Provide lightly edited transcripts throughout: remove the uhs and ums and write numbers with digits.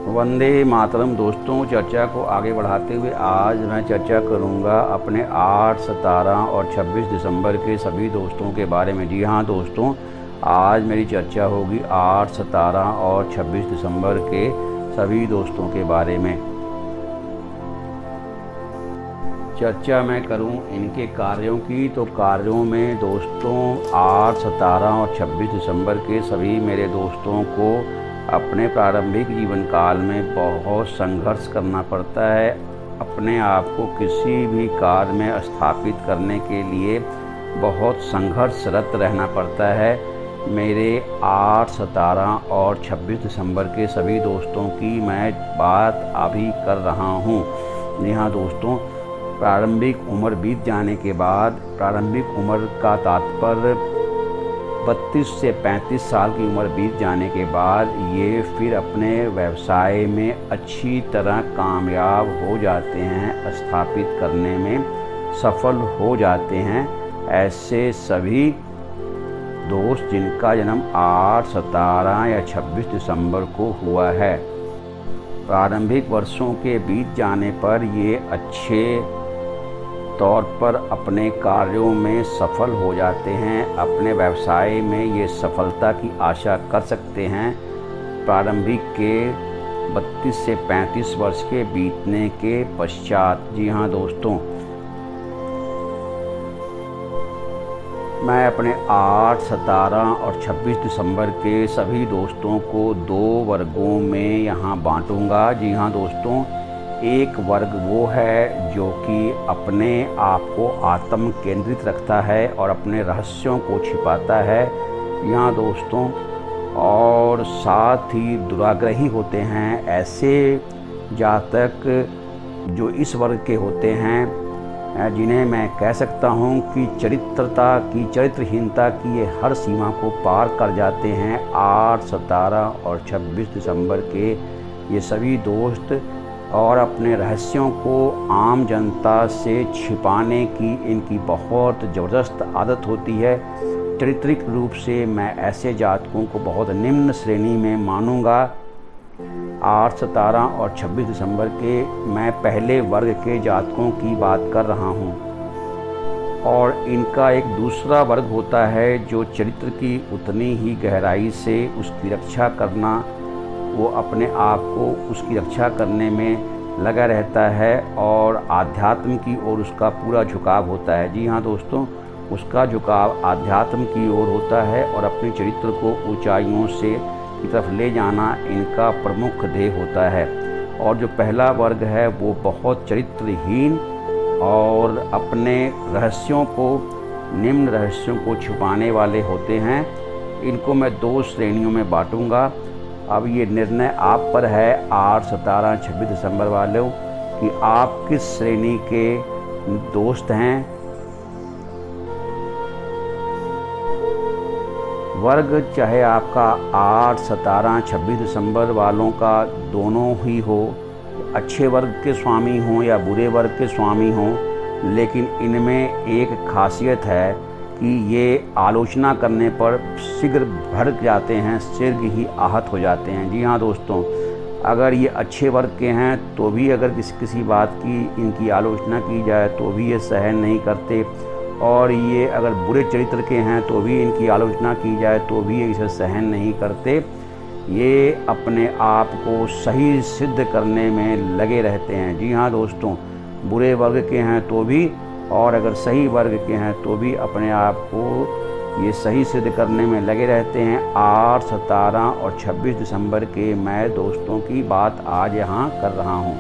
वंदे मातरम। दोस्तों, चर्चा को आगे बढ़ाते हुए आज मैं चर्चा करूंगा अपने 8, 17 और 26 दिसंबर के सभी दोस्तों के बारे में। जी हाँ दोस्तों, आज मेरी चर्चा होगी 8, 17 और 26 दिसंबर के सभी दोस्तों के बारे में। चर्चा मैं करूं इनके कार्यों की, तो कार्यों में दोस्तों 8, 17 और 26 दिसंबर के सभी मेरे दोस्तों को अपने प्रारंभिक जीवन काल में बहुत संघर्ष करना पड़ता है। अपने आप को किसी भी कार्य में स्थापित करने के लिए बहुत संघर्षरत रहना पड़ता है। मेरे 8, 17 और 26 दिसंबर के सभी दोस्तों की मैं बात अभी कर रहा हूँ। जी हाँ दोस्तों, प्रारंभिक उम्र बीत जाने के बाद, प्रारंभिक उम्र का तात्पर्य 32 से 35 साल की उम्र बीत जाने के बाद ये फिर अपने व्यवसाय में अच्छी तरह कामयाब हो जाते हैं, स्थापित करने में सफल हो जाते हैं। ऐसे सभी दोस्त जिनका जन्म 8, 17 या 26 दिसंबर को हुआ है, प्रारंभिक वर्षों के बीत जाने पर ये अच्छे तौर पर अपने कार्यों में सफल हो जाते हैं। अपने व्यवसाय में ये सफलता की आशा कर सकते हैं प्रारंभिक के 32 से 35 वर्ष के बीतने के पश्चात। जी हाँ दोस्तों, मैं अपने 8, 17 और 26 दिसंबर के सभी दोस्तों को 2 वर्गों में यहाँ बांटूंगा। जी हाँ दोस्तों, एक वर्ग वो है जो कि अपने आप को आत्म केंद्रित रखता है और अपने रहस्यों को छिपाता है यहाँ दोस्तों, और साथ ही दुराग्रही होते हैं। ऐसे जातक जो इस वर्ग के होते हैं, जिन्हें मैं कह सकता हूँ कि चरित्रहीनता की ये हर सीमा को पार कर जाते हैं। 8, 17 और 26 दिसंबर के ये सभी दोस्त और अपने रहस्यों को आम जनता से छिपाने की इनकी बहुत ज़बरदस्त आदत होती है। चारित्रिक रूप से मैं ऐसे जातकों को बहुत निम्न श्रेणी में मानूंगा। 8, 17 और 26 दिसंबर के मैं पहले वर्ग के जातकों की बात कर रहा हूं, और इनका एक दूसरा वर्ग होता है जो चरित्र की उतनी ही गहराई से उसकी रक्षा करना, वो अपने आप को उसकी रक्षा करने में लगा रहता है और आध्यात्म की ओर उसका पूरा झुकाव होता है। जी हाँ दोस्तों, उसका झुकाव आध्यात्म की ओर होता है और अपने चरित्र को ऊंचाइयों से की तरफ ले जाना इनका प्रमुख ध्येय होता है। और जो पहला वर्ग है वो बहुत चरित्रहीन और अपने रहस्यों को, निम्न रहस्यों को छुपाने वाले होते हैं। इनको मैं 2 श्रेणियों में बांटूंगा। अब ये निर्णय आप पर है 8, 17, 26 दिसंबर वालों कि आप किस श्रेणी के दोस्त हैं। वर्ग चाहे आपका 8, 17, 26 दिसंबर वालों का दोनों ही हो, अच्छे वर्ग के स्वामी हों या बुरे वर्ग के स्वामी हों, लेकिन इनमें एक खासियत है कि ये आलोचना करने पर शीघ्र भड़क जाते हैं, शीघ्र ही आहत हो जाते हैं। जी हाँ दोस्तों, अगर ये अच्छे वर्ग के हैं तो भी अगर किसी बात की इनकी आलोचना की जाए तो भी ये सहन नहीं करते, और ये अगर बुरे चरित्र के हैं तो भी इनकी आलोचना की जाए तो भी ये इसे सहन नहीं करते। ये अपने आप को सही सिद्ध करने में लगे रहते हैं। जी हाँ दोस्तों, बुरे वर्ग के हैं तो भी और अगर सही वर्ग के हैं तो भी अपने आप को ये सही सिद्ध करने में लगे रहते हैं। 8, 17 और 26 दिसंबर के मैं दोस्तों की बात आज यहाँ कर रहा हूँ।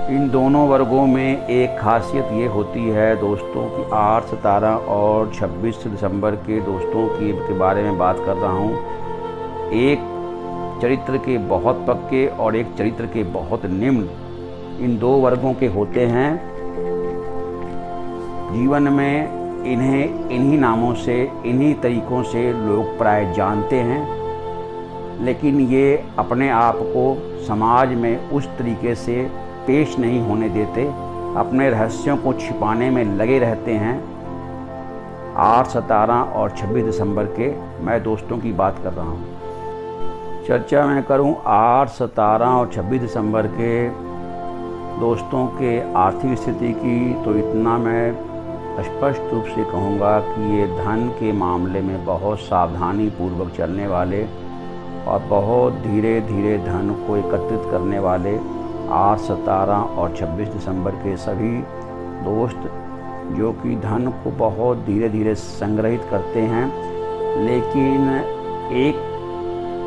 इन दोनों वर्गों में एक खासियत ये होती है दोस्तों कि 8, 17 और 26 दिसंबर के दोस्तों के बारे में बात कर रहा हूँ। एक चरित्र के बहुत पक्के और एक चरित्र के बहुत निम्न, इन 2 वर्गों के होते हैं। जीवन में इन्हें इन्हीं नामों से, इन्हीं तरीक़ों से लोग प्राय जानते हैं, लेकिन ये अपने आप को समाज में उस तरीके से पेश नहीं होने देते, अपने रहस्यों को छिपाने में लगे रहते हैं। 8, 17 और 26 दिसंबर के मैं दोस्तों की बात कर रहा हूँ। चर्चा मैं करूं 8, 17 और 26 दिसंबर के दोस्तों के आर्थिक स्थिति की, तो इतना मैं स्पष्ट रूप से कहूँगा कि ये धन के मामले में बहुत सावधानी पूर्वक चलने वाले और बहुत धीरे धीरे धन को एकत्रित करने वाले 8, 17 और 26 दिसंबर के सभी दोस्त जो कि धन को बहुत धीरे धीरे संग्रहित करते हैं, लेकिन एक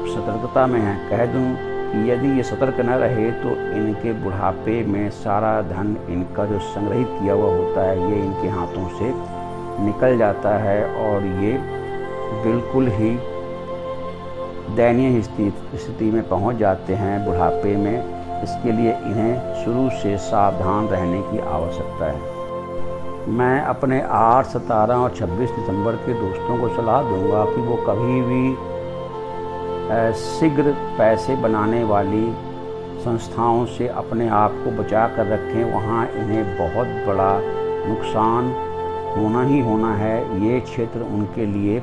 सतर्कता में है। कह दूं कि यदि ये सतर्क न रहे तो इनके बुढ़ापे में सारा धन इनका जो संग्रहित किया हुआ होता है ये इनके हाथों से निकल जाता है और ये बिल्कुल ही दयनीय स्थिति में पहुंच जाते हैं बुढ़ापे में। इसके लिए इन्हें शुरू से सावधान रहने की आवश्यकता है। मैं अपने 8, 17 और 26 दिसंबर के दोस्तों को सलाह दूंगा कि वो कभी भी शीघ्र पैसे बनाने वाली संस्थाओं से अपने आप को बचा कर रखें। वहाँ इन्हें बहुत बड़ा नुकसान होना ही होना है। ये क्षेत्र उनके लिए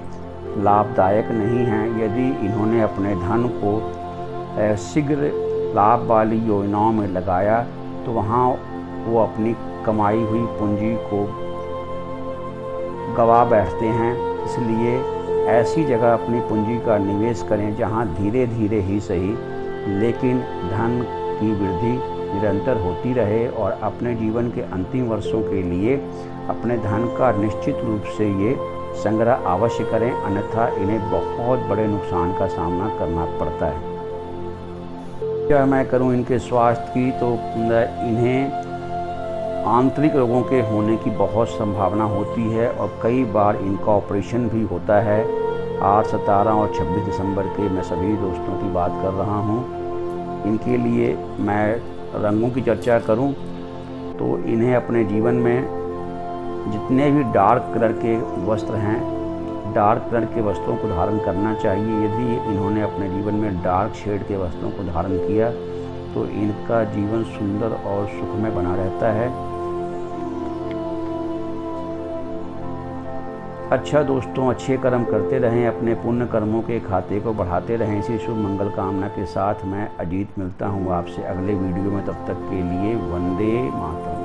लाभदायक नहीं है। यदि इन्होंने अपने धन को शीघ्र लाभ वाली योजनाओं में लगाया तो वहाँ वो अपनी कमाई हुई पूंजी को गवा बैठते हैं। इसलिए ऐसी जगह अपनी पूंजी का निवेश करें जहां धीरे धीरे ही सही लेकिन धन की वृद्धि निरंतर होती रहे, और अपने जीवन के अंतिम वर्षों के लिए अपने धन का निश्चित रूप से ये संग्रह अवश्य करें, अन्यथा इन्हें बहुत बड़े नुकसान का सामना करना पड़ता है। क्या मैं करूं इनके स्वास्थ्य की, तो इन्हें आंतरिक रोगों के होने की बहुत संभावना होती है और कई बार इनका ऑपरेशन भी होता है। 8, 17 और 26 दिसंबर के मैं सभी दोस्तों की बात कर रहा हूं। इनके लिए मैं रंगों की चर्चा करूं तो इन्हें अपने जीवन में जितने भी डार्क कलर के वस्त्र हैं, डार्क कलर के वस्त्रों को धारण करना चाहिए। यदि इन्होंने अपने जीवन में डार्क शेड के वस्त्रों को धारण किया तो इनका जीवन सुंदर और सुखमय बना रहता है। अच्छा दोस्तों, अच्छे कर्म करते रहें, अपने पुण्य कर्मों के खाते को बढ़ाते रहें। इसी शुभ मंगल कामना के साथ मैं अजीत मिलता हूँ आपसे अगले वीडियो में। तब तक के लिए वंदे मातरम।